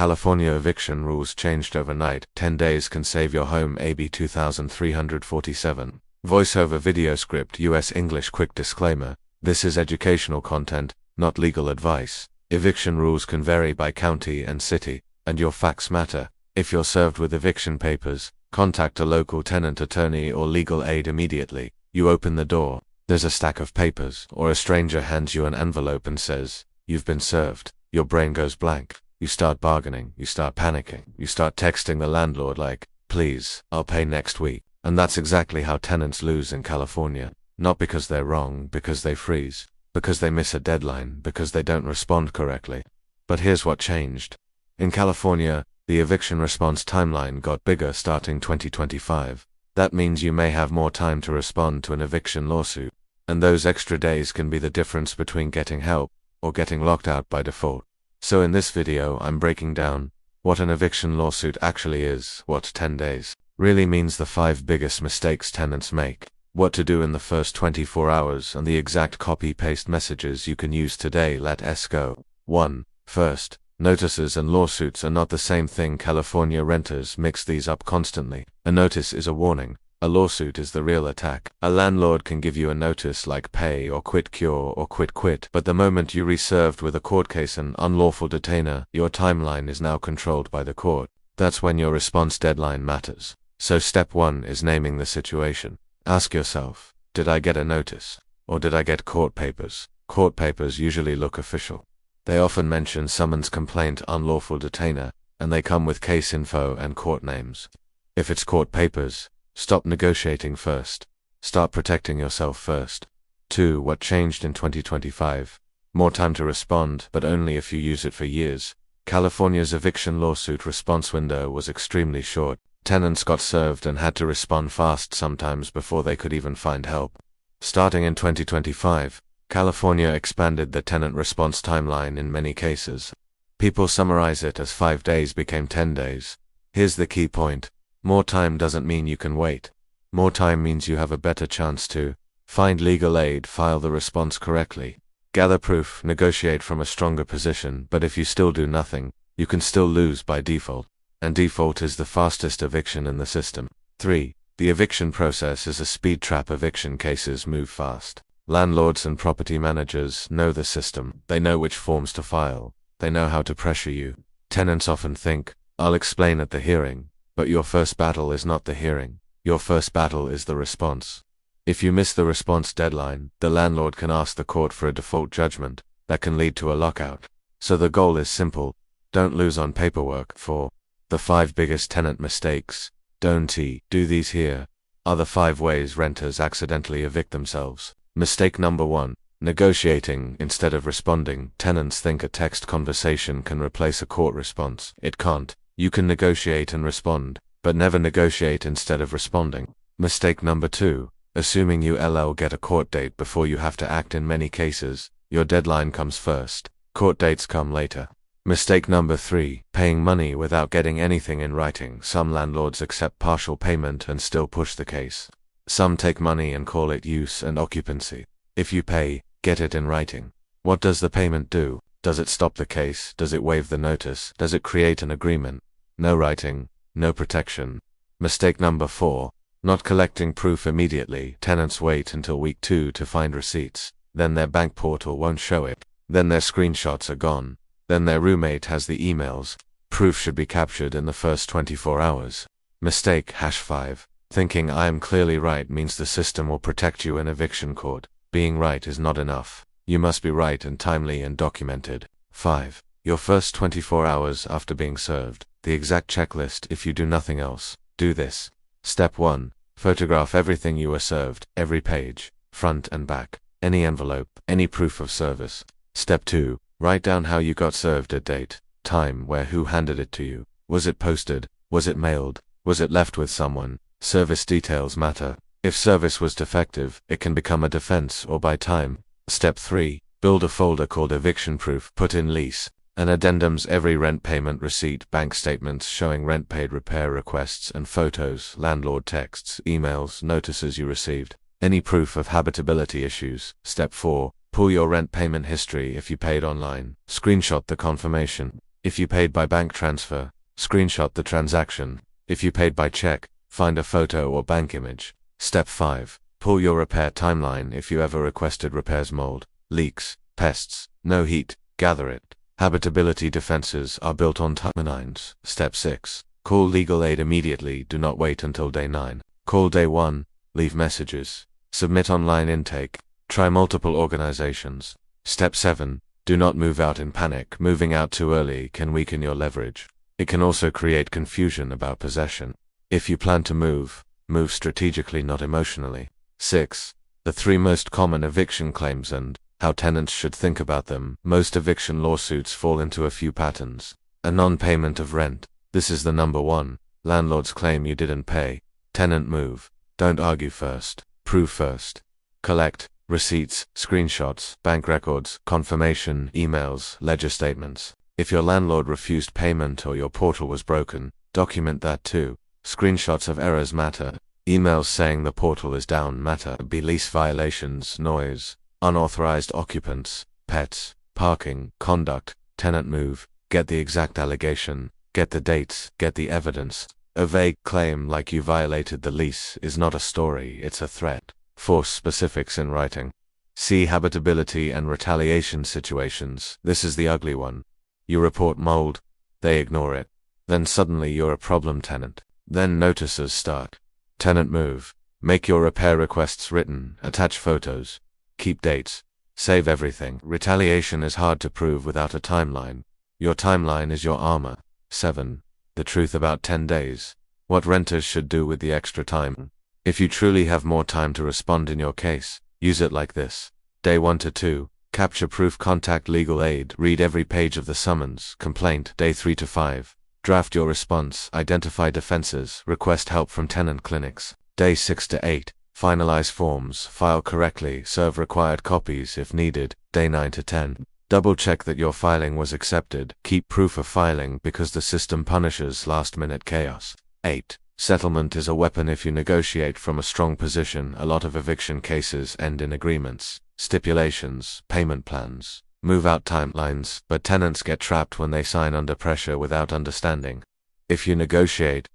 California eviction rules changed overnight. 10 days can save your home. AB 2347. Voiceover video script. US English. Quick disclaimer. This is educational content, not legal advice. Eviction rules can vary by county and city, and your facts matter. If you're served with eviction papers, contact a local tenant attorney or legal aid immediately. You open the door, there's a stack of papers, or a stranger hands you an envelope and says, "You've been served." Your brain goes blank. You start bargaining, you start panicking, you start texting the landlord like, "Please, I'll pay next week." And that's exactly how tenants lose in California. Not because they're wrong, because they freeze, because they miss a deadline, because they don't respond correctly. But here's what changed. In California, the eviction response timeline got bigger starting 2025. That means you may have more time to respond to an eviction lawsuit, and those extra days can be the difference between getting help or getting locked out by default. So in this video, I'm breaking down what an eviction lawsuit actually is, what 10 days really means, the 5 biggest mistakes tenants make, what to do in the first 24 hours, and the exact copy-paste messages you can use today. Let's go. 1. First, notices and lawsuits are not the same thing. California renters mix these up constantly. A notice is a warning. A lawsuit is the real attack. A landlord can give you a notice like pay or quit cure or quit, but the moment you reserved with a court case, an unlawful detainer, your timeline is now controlled by the court. That's when your response deadline matters. So step 1 is naming the situation. Ask yourself, did I get a notice? Or did I get court papers? Court papers usually look official. They often mention summons, complaint, unlawful detainer, and they come with case info and court names. If it's court papers, stop negotiating first. Start protecting yourself first. 2. What changed in 2025? More time to respond, but only if you use it for years. California's eviction lawsuit response window was extremely short. Tenants got served and had to respond fast, sometimes before they could even find help. Starting in 2025, California expanded the tenant response timeline in many cases. People summarize it as 5 days became 10 days. Here's the key point. More time doesn't mean you can wait. More time means you have a better chance to find legal aid, file the response correctly, gather proof, negotiate from a stronger position. But if you still do nothing, you can still lose by default. And default is the fastest eviction in the system. 3. The eviction process is a speed trap. Eviction cases move fast. Landlords and property managers know the system. They know which forms to file. They know how to pressure you. Tenants often think, "I'll explain at the hearing." But your first battle is not the hearing. Your first battle is the response. If you miss the response deadline, the landlord can ask the court for a default judgment that can lead to a lockout. So the goal is simple. Don't lose on paperwork. 4. The 5 biggest tenant mistakes. Don't do these. Here are the 5 ways renters accidentally evict themselves. Mistake number 1. Negotiating instead of responding. Tenants think a text conversation can replace a court response. It can't. You can negotiate and respond, but never negotiate instead of responding. Mistake number 2. Assuming you'll get a court date before you have to act. In many cases, your deadline comes first. Court dates come later. Mistake number 3. Paying money without getting anything in writing. Some landlords accept partial payment and still push the case. Some take money and call it use and occupancy. If you pay, get it in writing. What does the payment do? Does it stop the case? Does it waive the notice? Does it create an agreement? No writing, no protection. Mistake number 4. Not collecting proof immediately. Tenants wait until week 2 to find receipts. Then their bank portal won't show it. Then their screenshots are gone. Then their roommate has the emails. Proof should be captured in the first 24 hours. Mistake #5. Thinking I am clearly right means the system will protect you in eviction court. Being right is not enough. You must be right and timely and documented. 5. Your first 24 hours after being served. The exact checklist. If you do nothing else, do this. Step 1. Photograph everything you were served, every page, front and back, any envelope, any proof of service. Step 2. Write down how you got served, a date, time, where, who handed it to you. Was it posted? Was it mailed? Was it left with someone? Service details matter. If service was defective, it can become a defense or buy time. Step 3. Build a folder called Eviction Proof. Put in lease and addendums, every rent payment receipt, bank statements showing rent paid, repair requests and photos, landlord texts, emails, notices you received, any proof of habitability issues. Step 4. Pull your rent payment history if you paid online. Screenshot the confirmation. If you paid by bank transfer, screenshot the transaction. If you paid by check, find a photo or bank image. Step 5. Pull your repair timeline. If you ever requested repairs, mold, leaks, pests, no heat, gather it. Habitability defenses are built on timelines. Step 6. Call legal aid immediately. Do not wait until day 9. Call day 1. Leave messages. Submit online intake. Try multiple organizations. Step 7. Do not move out in panic. Moving out too early can weaken your leverage. It can also create confusion about possession. If you plan to move strategically, not emotionally. 6. The 3 most common eviction claims and how tenants should think about them. Most eviction lawsuits fall into a few patterns. A non-payment of rent. This is the number 1. Landlords claim you didn't pay. Tenant move. Don't argue first. Prove first. Collect receipts, screenshots, bank records, confirmation, emails, ledger statements. If your landlord refused payment or your portal was broken, document that too. Screenshots of errors matter. Emails saying the portal is down matter. Lease violations, noise, unauthorized occupants, pets, parking, conduct, tenant move. Get the exact allegation, get the dates, get the evidence. A vague claim like you violated the lease is not a story, it's a threat. Force specifics in writing. See habitability and retaliation situations. This is the ugly one. You report mold, they ignore it. Then suddenly you're a problem tenant. Then notices start. Tenant move. Make your repair requests written, attach photos, keep dates, save everything. Retaliation is hard to prove without a timeline. Your timeline is your armor. 7. The truth about 10 days. What renters should do with the extra time. If you truly have more time to respond in your case, use it like this. Day 1 to 2. Capture proof, contact legal aid, read every page of the summons, complaint. Day 3 to 5. Draft your response, identify defenses, request help from tenant clinics. Day 6 to 8. Finalize forms, file correctly, serve required copies if needed. Day 9 to 10. Double check that your filing was accepted, keep proof of filing because the system punishes last-minute chaos. 8. Settlement is a weapon. If you negotiate from a strong position, a lot of eviction cases end in agreements, stipulations, payment plans, move-out timelines, but tenants get trapped when they sign under pressure without understanding. If you negotiate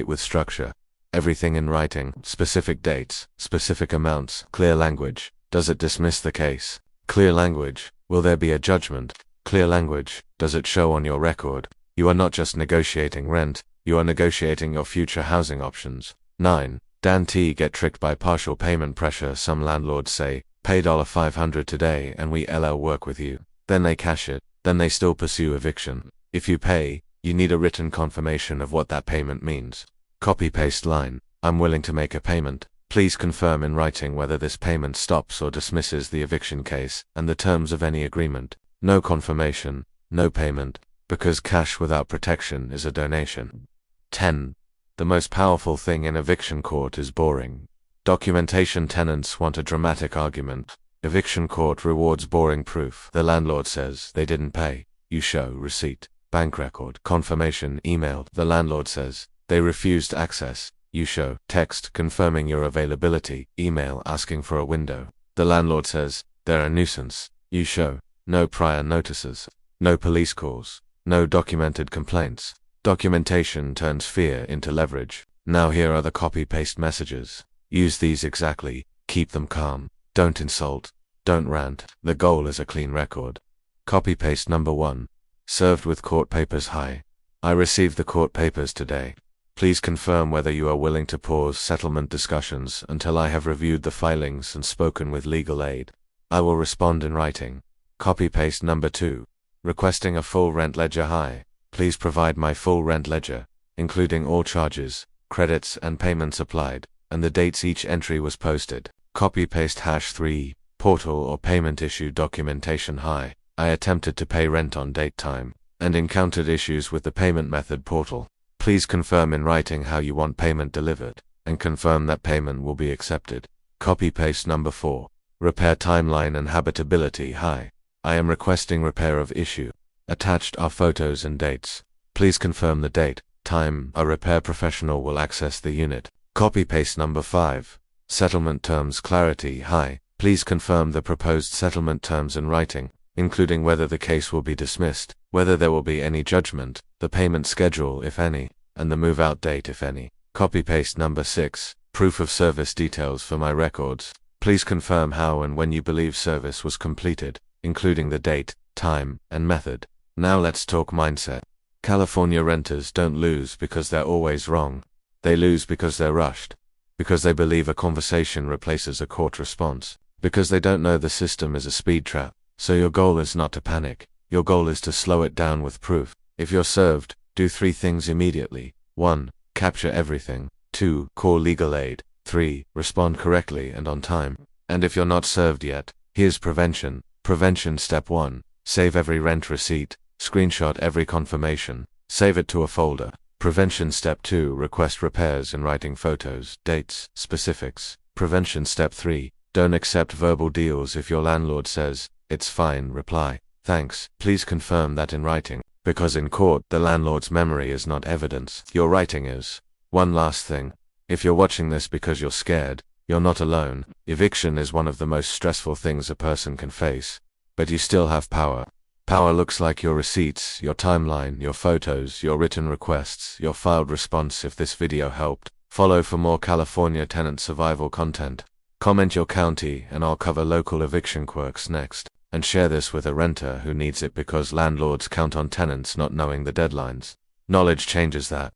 with structure. Everything in writing, specific dates, specific amounts, clear language. Does it dismiss the case? Clear language. Will there be a judgment? Clear language. Does it show on your record? You are not just negotiating rent, you are negotiating your future housing options. 9. Dan T. Get tricked by partial payment pressure. Some landlords say, pay $500 today and we'll work with you. Then they cash it, then they still pursue eviction. If you pay, you need a written confirmation of what that payment means. Copy-paste line. I'm willing to make a payment. Please confirm in writing whether this payment stops or dismisses the eviction case and the terms of any agreement. No confirmation, no payment, because cash without protection is a donation. 10. The most powerful thing in eviction court is boring. Documentation. Tenants want a dramatic argument. Eviction court rewards boring proof. The landlord says they didn't pay. You show receipt, bank record, confirmation, emailed. The landlord says they refused access. You show text confirming your availability, email asking for a window. The landlord says they're a nuisance. You show no prior notices, no police calls, no documented complaints. Documentation turns fear into leverage. Now here are the copy-paste messages. Use these exactly. Keep them calm. Don't insult. Don't rant. The goal is a clean record. Copy-paste number 1. Served with court papers. Hi. I received the court papers today. Please confirm whether you are willing to pause settlement discussions until I have reviewed the filings and spoken with legal aid. I will respond in writing. Copy-paste number 2. Requesting a full rent ledger. Hi. Please provide my full rent ledger, including all charges, credits and payments applied, and the dates each entry was posted. Copy-paste #3. Portal or payment issue documentation. Hi. I attempted to pay rent on date time, and encountered issues with the payment method portal. Please confirm in writing how you want payment delivered, and confirm that payment will be accepted. Copy-paste number 4. Repair timeline and habitability. Hi. I am requesting repair of issue. Attached are photos and dates. Please confirm the date, time a repair professional will access the unit. Copy-paste number 5. Settlement terms clarity. Hi. Please confirm the proposed settlement terms in writing, including whether the case will be dismissed, whether there will be any judgment, the payment schedule if any, and the move-out date if any. Copy-paste number 6, proof of service details for my records. Please confirm how and when you believe service was completed, including the date, time, and method. Now let's talk mindset. California renters don't lose because they're always wrong. They lose because they're rushed. Because they believe a conversation replaces a court response. Because they don't know the system is a speed trap. So your goal is not to panic. Your goal is to slow it down with proof. If you're served, do 3 things immediately. 1. Capture everything. 2. Call legal aid. 3. Respond correctly and on time. And if you're not served yet, here's prevention. Prevention step 1. Save every rent receipt. Screenshot every confirmation. Save it to a folder. Prevention step 2. Request repairs in writing photos, dates, specifics. Prevention step 3. Don't accept verbal deals if your landlord says, "It's fine," reply, "Thanks, please confirm that in writing." Because in court, the landlord's memory is not evidence. Your writing is. One last thing. If you're watching this because you're scared, you're not alone. Eviction is one of the most stressful things a person can face. But you still have power. Power looks like your receipts, your timeline, your photos, your written requests, your filed response. If this video helped, follow for more California tenant survival content. Comment your county and I'll cover local eviction quirks next. And share this with a renter who needs it because landlords count on tenants not knowing the deadlines. Knowledge changes that.